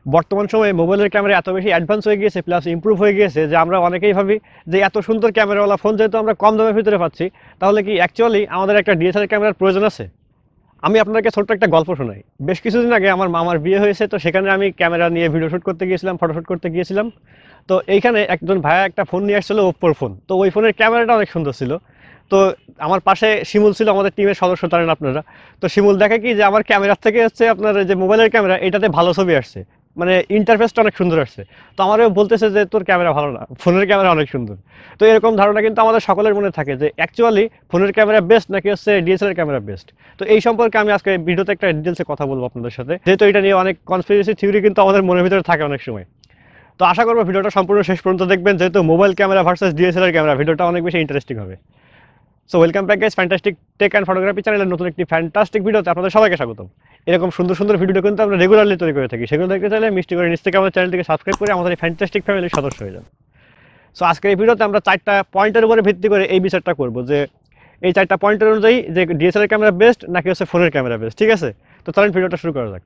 বর্তমান সময়ে মোবাইলের ক্যামেরা এত বেশি অ্যাডভান্স হয়ে গিয়েছে প্লাস ইমপ্রুভ হয়ে গিয়েছে যে আমরা অনেকেই ভাবি যে এত সুন্দর ক্যামেরাওয়ালা ফোন যেহেতু আমরা কম দামের ভিতরে পাচ্ছি, তাহলে কি অ্যাকচুয়ালি আমাদের একটা ডিএসএলআর ক্যামেরার প্রয়োজন আছে? আমি আপনাকে ছোট্ট একটা গল্প শোনাই। বেশ কিছুদিন আগে আমার মামার বিয়ে হয়েছে, তো সেখানে আমি ক্যামেরা নিয়ে ভিডিও শ্যুট করতে গিয়েছিলাম, ফটোশ্যুট করতে গিয়েছিলাম। তো এইখানে একজন ভাইয়া একটা ফোন নিয়ে আসছিল, ওপ্পোর ফোন। তো ওই ফোনের ক্যামেরাটা অনেক সুন্দর ছিল। তো আমার পাশে শিমুল ছিল, আমাদের টিমের সদস্য, জানেন আপনারা। তো শিমুল দেখে কি যে আমার ক্যামেরার থেকে হচ্ছে আপনার যে মোবাইলের ক্যামেরা এটাতে ভালো ছবি আসছে, মানে ইন্টারফেসটা অনেক সুন্দর আসছে। তো আমারও বলতেছে যে তোর ক্যামেরা ভালো না, ফোনের ক্যামেরা অনেক সুন্দর। তো এরকম ধারণা কিন্তু আমাদের সকলের মনে থাকে যে অ্যাকচুয়ালি ফোনের ক্যামেরা বেস্ট নাকি হচ্ছে ডিএসএলআর ক্যামেরা বেস্ট। তো এই সম্পর্কে আমি আজকে ভিডিওতে একটা ডিটেলসে কথা বলবো আপনাদের সাথে, যেহেতু এটা নিয়ে অনেক কনস্পিরেসি থিওরি কিন্তু আমাদের মনের ভিতরে থাকে অনেক সময়। তো আশা করবো ভিডিওটা সম্পূর্ণ শেষ পর্যন্ত দেখবেন, যেহেতু mobile camera versus DSLR camera, ভিডিওটা অনেক বেশি ইন্টারেস্টিং হবে। So welcome back guys, fantastic tech and photography চ্যানেলের নতুন একটি ফ্যান্টাস্টিক ভিডিওতে আপনাদের সবাইকে স্বাগতম। এরকম সুন্দর সুন্দর ভিডিও কিন্তু আমরা রেগুলারলি তৈরি করে থাকি, সেগুলো দেখতে চাইলে মিষ্টি করে নিচ থেকে আমাদের চ্যানেলটিকে সাবস্ক্রাইব করে আমাদের এই ফ্যান্টাস্টিক ফ্যামিলির সদস্য হয়ে যান। সো আজকের এই ভিডিওতে আমরা 4টা পয়েন্টের উপরে ভিত্তি করে এই বিচারটা করব যে এই 4টা পয়েন্টের অনুযায়ী যে ডিএসএলআর ক্যামেরা বেস্ট নাকি হচ্ছে ফোনের ক্যামেরা বেস্ট, ঠিক আছে? তো চলেন ভিডিওটা শুরু করা যাক।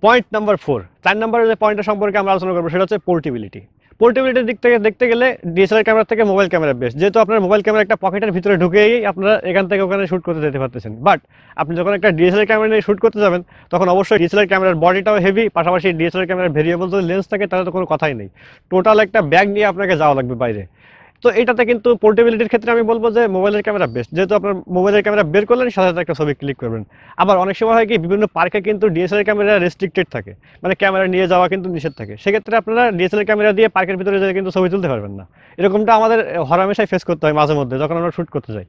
পয়েন্ট নাম্বার 4, 4 নম্বরের যে পয়েন্টটা সম্পর্কে আমরা আলোচনা করবো সেটা হচ্ছে পোর্টেবিলিটি। পোর্টেবিলিটির দিক থেকে দেখতে গেলে ডিএসএলআর ক্যামেরা থেকে মোবাইল ক্যামেরা বেস্ট, যেহেতু আপনার মোবাইল ক্যামেরা একটা পকেটের ভিতরে ঢুকেই আপনারা এখান থেকে ওখানে শ্যুট করতে যেতে পারতেছেন। বাট আপনি যখন একটা ডিএসএলআর ক্যামেরা নিয়ে শ্যুট করতে যাবেন তখন অবশ্যই ডিএসএলআর ক্যামেরার বডিটাও হেভি, পাশাপাশি ডিএসএলআর ক্যামেরার ভেরিয়েবল যদি লেন্স থাকে তাহলে তো কোনো কথাই নেই, টোটাল একটা ব্যাগ নিয়ে আপনাকে যাওয়া লাগবে বাইরে। তো এটাতে কিন্তু পোর্টেবিলিটির ক্ষেত্রে আমি বলবো যে মোবাইলের ক্যামেরা বেস্ট, যেহেতু আপনার মোবাইলের ক্যামেরা বের করলেন সাথে সাথে একটা ছবি ক্লিক করবেন। আবার অনেক সময় হয় কি বিভিন্ন পার্কে কিন্তু ডিএসএলআর ক্যামেরা রেস্ট্রিক্টেড থাকে, মানে ক্যামেরা নিয়ে যাওয়া কিন্তু নিষেধ থাকে, সেক্ষেত্রে আপনারা ডিএসএলআর ক্যামেরা দিয়ে পার্কের ভিতরে যেয়ে কিন্তু ছবি তুলতে পারবেন না। এরকমটা আমাদের হরহামেশাই ফেস করতে হয় মাঝে মধ্যে যখন আমরা শ্যুট করতে যাই।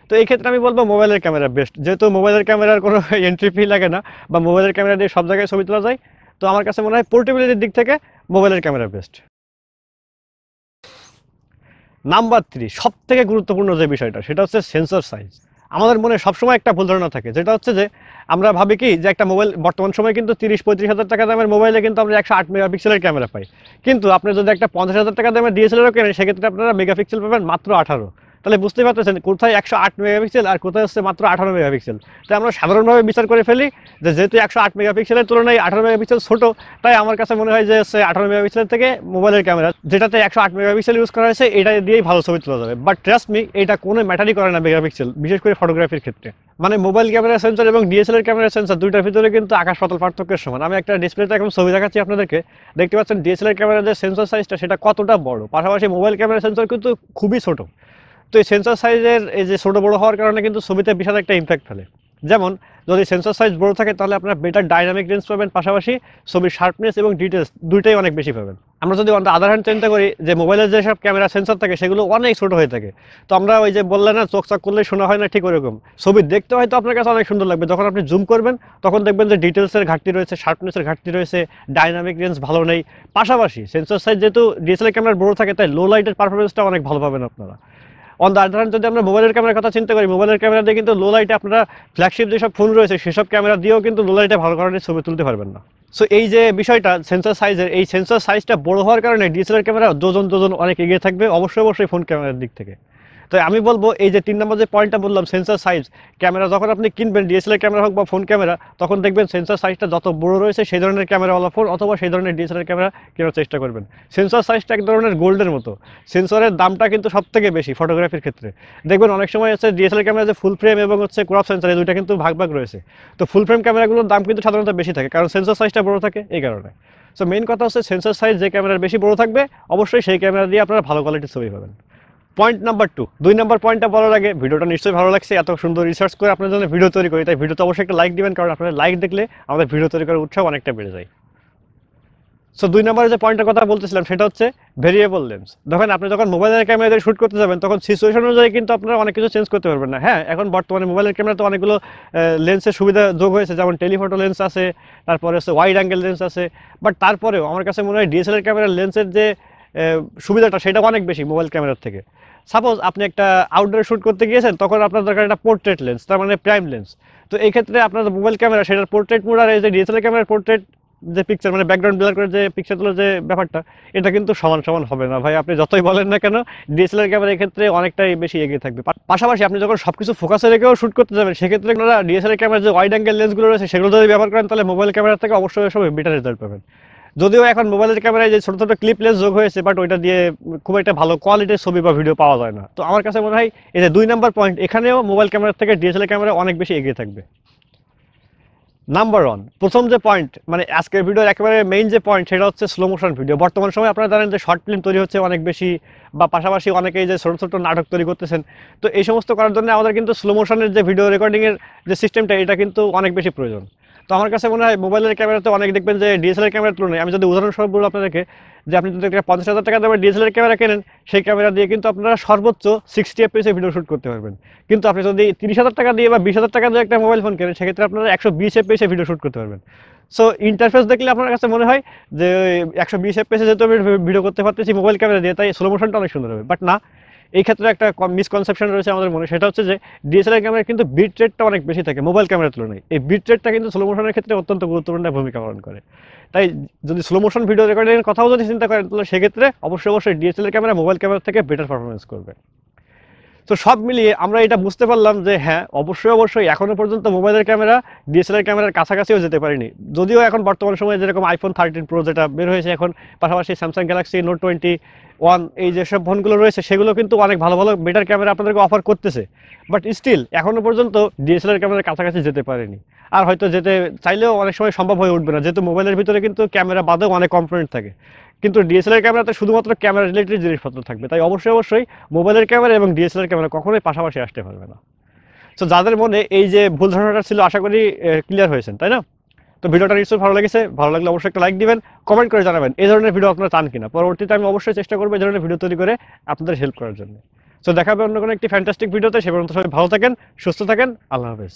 তো এই ক্ষেত্রে আমি বলবো মোবাইলের ক্যামেরা বেস্ট, যেহেতু মোবাইলের ক্যামেরার কোনো এন্ট্রি ফি লাগে না বা মোবাইলের ক্যামেরা দিয়ে সব জায়গায় ছবি তোলা যায়। তো আমার কাছে মনে হয় পোর্টেবিলিটির দিক থেকে মোবাইলের ক্যামেরা বেস্ট। নাম্বার 3, সব থেকে গুরুত্বপূর্ণ যে বিষয়টা সেটা হচ্ছে সেন্সর সাইজ। আমাদের মনে সবসময় একটা ভুল ধারণা থাকে, যেটা হচ্ছে যে আমরা ভাবি কি যে একটা মোবাইল বর্তমান সময় কিন্তু 30-35 হাজার টাকা দামের মোবাইলে কিন্তু আমরা 108 মেগাপিক্সেলের ক্যামেরা পাই, কিন্তু আপনি যদি একটা 50 হাজার টাকা দামের ডিএসএলআরও কেনেন সেক্ষেত্রে আপনারা মেগাপিক্সেল পাবেন মাত্র 18। তাহলে বুঝতেই পারতেছেন কোথায় 108 মেগাপিক্সেল আর কোথায় হচ্ছে মাত্র 18 মেগাপিক্সেল। তাই আমরা সাধারণভাবে বিচার করে ফেলি যে যেহেতু 108 মেগাপিক্সেলের তুলনায় 18 মেগাপিক্সেল ছোট, তাই আমার কাছে মনে হয় যে 18 মেগাপিক্সেলের থেকে মোবাইলের ক্যামেরা যেটাতে 108 মেগাপিক্সেল ইউজ করা হয়েছে এটা দিয়েই ভালো ছবি তোলা যাবে। বাট ট্রাস্ট মি, এটা কোনো ম্যাটারই করে না মেগাপিক্সেল, বিশেষ করে ফটোগ্রাফির ক্ষেত্রে। মানে মোবাইল ক্যামেরা সেন্সর এবং ডিএসএলআর ক্যামেরা সেন্সর দুইটার ভিতরে কিন্তু আকাশ পাতাল পার্থক্যের সমান। আমি একটা ডিসপ্লেতে এখন ছবি দেখাচ্ছি আপনাদেরকে, দেখতে পাচ্ছেন ডিএসএলআর ক্যামেরার যে সেন্সর সাইজটা সেটা কতটা বড়, পাশাপাশি মোবাইল ক্যামেরা সেন্সর কিন্তু খুবই ছোট। তো এই সেন্সর সাইজের এই যে ছোটো বড়ো হওয়ার কারণে কিন্তু ছবিতে বিশাল একটা ইম্প্যাক্ট ফেলে। যেমন যদি সেন্সর সাইজ বড় থাকে তাহলে আপনার বেটার ডাইনামিক রেঞ্জ পাবেন, পাশাপাশি ছবির শার্পনেস এবং ডিটেলস দুইটাই অনেক বেশি পাবেন। আমরা যদি অন দ্য আদার হ্যান্ড চিন্তা করি যে মোবাইলের যেসব ক্যামেরা সেন্সর থাকে সেগুলো অনেক ছোট হয়ে থাকে, তো আমরা ওই যে বললেন না চোখ চক করলেই শোনা হয় না, ঠিক ওরকম ছবি দেখতে হয়তো আপনার কাছে অনেক সুন্দর লাগবে, যখন আপনি জুম করবেন তখন দেখবেন যে ডিটেলসের ঘাটতি রয়েছে, শার্পনেসের ঘাটতি রয়েছে, ডাইনামিক রেঞ্জ ভালো নেই। পাশাপাশি সেন্সর সাইজ যেহেতু ডিএসএলআর ক্যামেরার বড় থাকে তাই লো লাইটের পারফরমেন্সটা অনেক ভালো পাবেন আপনারা। অন দ্য আদার হ্যান্ড যদি আমরা মোবাইলের ক্যামেরার কথা চিন্তা করি, মোবাইলের ক্যামেরা দিয়ে কিন্তু লো লাইটে আপনারা ফ্ল্যাগশিপ যেসব ফোন রয়েছে সেসব ক্যামেরা দিয়েও কিন্তু লো লাইটে ভালো ধরনের ছবি তুলতে পারবেন না। সো এই যে বিষয়টা সেন্সর সাইজের, এই সেন্সর সাইজটা বড় হওয়ার কারণে ডিএসএলআর ক্যামেরা ডজন অনেক এগিয়ে থাকবে অবশ্যই ফোন ক্যামেরার দিক থেকে। তো আমি বলবো এই যে 3 নম্বর যে পয়েন্টটা বললাম সেন্সর সাইজ, ক্যামেরা যখন আপনি কিনবেন ডিএসএলআর ক্যামেরা হোক বা ফোন ক্যামেরা, তখন দেখবেন সেন্সর সাইজটা যত বড় রয়েছে সেই ধরনের ক্যামেরাওয়ালা ফোন অথবা সেই ধরনের ডিএসএলআর ক্যামেরা কেনার চেষ্টা করবেন। সেন্সর সাইজটা এক ধরনের গোল্ডের মতো, সেন্সরের দামটা কিন্তু সব থেকে বেশি ফটোগ্রাফির ক্ষেত্রে। দেখবেন অনেক সময় হচ্ছে ডিএসএলআর ক্যামেরা যে ফুল ফ্রেম এবং হচ্ছে ক্রপ সেন্সর, এই দুইটা কিন্তু ভাগ রয়েছে। তো ফুল ফ্রেম ক্যামেরাগুলোর দাম কিন্তু সাধারণত বেশি থাকে কারণ সেন্সর সাইজটা বড় থাকে এই কারণে। সো মেইন কথা হচ্ছে সেন্সর সাইজ যে ক্যামেরার বেশি বড় থাকবে অবশ্যই সেই ক্যামেরা দিয়ে আপনারা ভালো কোয়ালিটির ছবি পাবেন। পয়েন্ট নাম্বার 2, 2 নম্বর পয়েন্টটা বলার আগে ভিডিওটা নিশ্চয়ই ভালো লাগছে, এত সুন্দর রিসার্চ করে আপনার জন্য ভিডিও তৈরি করি, তাই ভিডিওতে অবশ্যই একটা লাইক দিবেন, কারণ আপনার লাইক দেখলে আমাদের ভিডিও তৈরি করার উৎসাহ অনেকটা বেড়ে যায়। সো 2 নম্বরে যে পয়েন্টের কথা বলতেছিলাম সেটা হচ্ছে ভেরিয়েবল লেন্স। দেখেন আপনি যখন মোবাইলের ক্যামেরা দিয়ে শ্যুট করতে যাবেন তখন সিচুয়েশন অনুযায়ী কিন্তু আপনারা অনেক কিছু চেঞ্জ করতে পারবেন না। হ্যাঁ, এখন বর্তমানে মোবাইলের ক্যামেরাতে অনেকগুলো লেন্সের সুবিধা যোগ হয়েছে, যেমন টেলিফটো লেন্স আছে, তারপরে হচ্ছে ওয়াইড অ্যাঙ্গেল লেন্স আছে। বাট তারপরেও আমার কাছে মনে হয় ডিএসএলআর ক্যামেরার লেন্সের যে সুবিধাটা সেটা অনেক বেশি মোবাইল ক্যামেরার থেকে। সাপোজ আপনি একটা আউটডোরে শ্যুট করতে গিয়েছেন, তখন আপনার দরকার একটা পোর্ট্রেট লেন্স, তার মানে প্রাইম লেন্স। তো এই ক্ষেত্রে আপনার মোবাইল ক্যামেরা সেটার পোর্ট্রেট মোড আর এই যে ডিএসএলআর ক্যামেরার পোর্ট্রেট যে পিকচার মানে ব্যাকগ্রাউন্ড ব্লার করে যে পিকচার তোলার যে ব্যাপারটা, এটা কিন্তু সমান সমান হবে না ভাই। আপনি যতই বলেন না কেন, ডিএসএলআর ক্যামেরার ক্ষেত্রে অনেকটাই বেশি এগিয়ে থাকবে। পাশাপাশি আপনি যখন সবকিছু ফোকাসে রেখেও শুট করতে যাবেন, সেক্ষেত্রে আপনারা ডিএসএলআর ক্যামেরার যে ওয়াইড অ্যাঙ্গেল লেন্সগুলো রয়েছে সেগুলো যদি ব্যবহার করেন, তাহলে মোবাইল ক্যামেরা থেকে অবশ্যই সব বেটার রেজাল্ট পাবেন। যদিও এখন মোবাইলের ক্যামেরায় যে ছোট ছোট ক্লিপ লেন্স যোগ হয়েছে, বাট ওইটা দিয়ে খুব একটা ভালো কোয়ালিটির ছবি বা ভিডিও পাওয়া যায় না। তো আমার কাছে মনে হয় এই যে 2 নম্বর পয়েন্ট, এখানেও মোবাইল ক্যামেরার থেকে ডিএসএলআর ক্যামেরা অনেক বেশি এগিয়ে থাকবে। নাম্বার 1, প্রথম যে পয়েন্ট, মানে আজকের ভিডিওর একেবারে মেইন যে পয়েন্ট, সেটা হচ্ছে স্লো মোশন ভিডিও। বর্তমান সময় আপনারা জানেন যে শর্ট ফিল্ম তৈরি হচ্ছে অনেক বেশি, বা পাশাপাশি অনেকেই যে ছোট ছোট নাটক তৈরি করতেছেন। তো এই সমস্ত করার জন্য আমাদের কিন্তু স্লো মোশনের যে ভিডিও রেকর্ডিংয়ের যে সিস্টেমটা, এটা কিন্তু অনেক বেশি প্রয়োজন। তো আমার কাছে মনে হয় মোবাইলের ক্যামেরাতে অনেক দেখবেন যে ডিএসএলআর ক্যামেরার তুলনায়, আমি যদি উদাহরণস্বরূপ বলি আপনাদেরকে, যে আপনি যদি একটা 50,000 টাকা দামের ডিএসএলআর ক্যামেরা কেনেন, সেই ক্যামেরা দিয়ে কিন্তু আপনারা সর্বোচ্চ 60 এফপিএস ভিডিও শুট করতে পারবেন। কিন্তু আপনি যদি 30,000 টাকা দিয়ে বা 20,000 টাকা দিয়ে একটা মোবাইল ফোন কেনেন, সেক্ষেত্রে আপনারা 120 এফপিএস ভিডিও শুট করতে পারবেন। সো ইন্টারফেস দেখলে আপনার কাছে মনে হয় যে 120 এফপিএস যেহেতু আমি ভিডিও করতে পারতেছি মোবাইল ক্যামেরা দিয়ে, তাই স্লো মোশনটা অনেক সুন্দর হবে। বাট না, এই ক্ষেত্রে একটা মিসকনসেপশন রয়েছে আমাদের মনে, সেটা হচ্ছে যে ডিএসএলআর ক্যামেরা কিন্তু বিট রেটটা অনেক বেশি থাকে মোবাইল ক্যামেরার তুলনায়। এই বিট রেটটা কিন্তু স্লো মোশনের ক্ষেত্রে অত্যন্ত গুরুত্বপূর্ণ ভূমিকা পালন করে। তাই যদি স্লো মোশন ভিডিও রেকর্ডিংয়ের কথাও যদি চিন্তা করেন, তাহলে সেক্ষেত্রে অবশ্যই ডিএসএলআর ক্যামেরা মোবাইল ক্যামেরা থেকে বেটার পারফরমেন্স করবে। তো সব মিলিয়ে আমরা এটা বুঝতে পারলাম যে হ্যাঁ, অবশ্যই এখনো পর্যন্ত মোবাইলের ক্যামেরা ডিএসএলআর ক্যামেরার কাছাকাছিও যেতে পারিনি। যদিও এখন বর্তমান সময়ে যেরকম আইফোন 13 প্রো যেটা বের হয়েছে এখন, পাশাপাশি স্যামসাং গ্যালাক্সি নোট 21, এই যেসব ফোনগুলো রয়েছে, সেগুলো কিন্তু অনেক ভালো ভালো বেটার ক্যামেরা আপনাদেরকে অফার করতেছে। বাট স্টিল এখনো পর্যন্ত ডিএসএলআর ক্যামেরার কাছাকাছি যেতে পারেনি, আর হয়তো যেতে চাইলেও অনেক সময় সম্ভব হয়ে উঠবে না, যেহেতু মোবাইলের ভিতরে কিন্তু ক্যামেরা বাদেও অনেক কম্পোনেন্ট থাকে। কিন্তু ডিএসএলআর ক্যামেরাতে শুধুমাত্র ক্যামেরা রিলেটেড জিনিসপত্র থাকবে। তাই অবশ্যই মোবাইলের ক্যামেরা এবং ডিএসএলআর ক্যামেরা কখনোই পাশাপাশি আসতে পারবে না। তো যাদের মনে এই যে ভুল ধারণাটা ছিল, আশা করি ক্লিয়ার হয়েছেন, তাই না? তো ভিডিওটা নিশ্চয়ই ভালো লেগেছে। ভালো লাগলে অবশ্যই একটা লাইক দিবেন, কমেন্ট করে জানাবেন এই ধরনের ভিডিও আপনারা চান কিনা। পরবর্তীতে আমি অবশ্যই চেষ্টা করবো এই ধরনের ভিডিও তৈরি করে আপনাদের হেল্প করার জন্য। তো দেখা হবে অন্য কোনো একটি ফ্যান্টাস্টিক ভিডিওতে। সে পর্যন্ত সবাই ভালো থাকেন, সুস্থ থাকেন। আল্লাহ হাফেজ।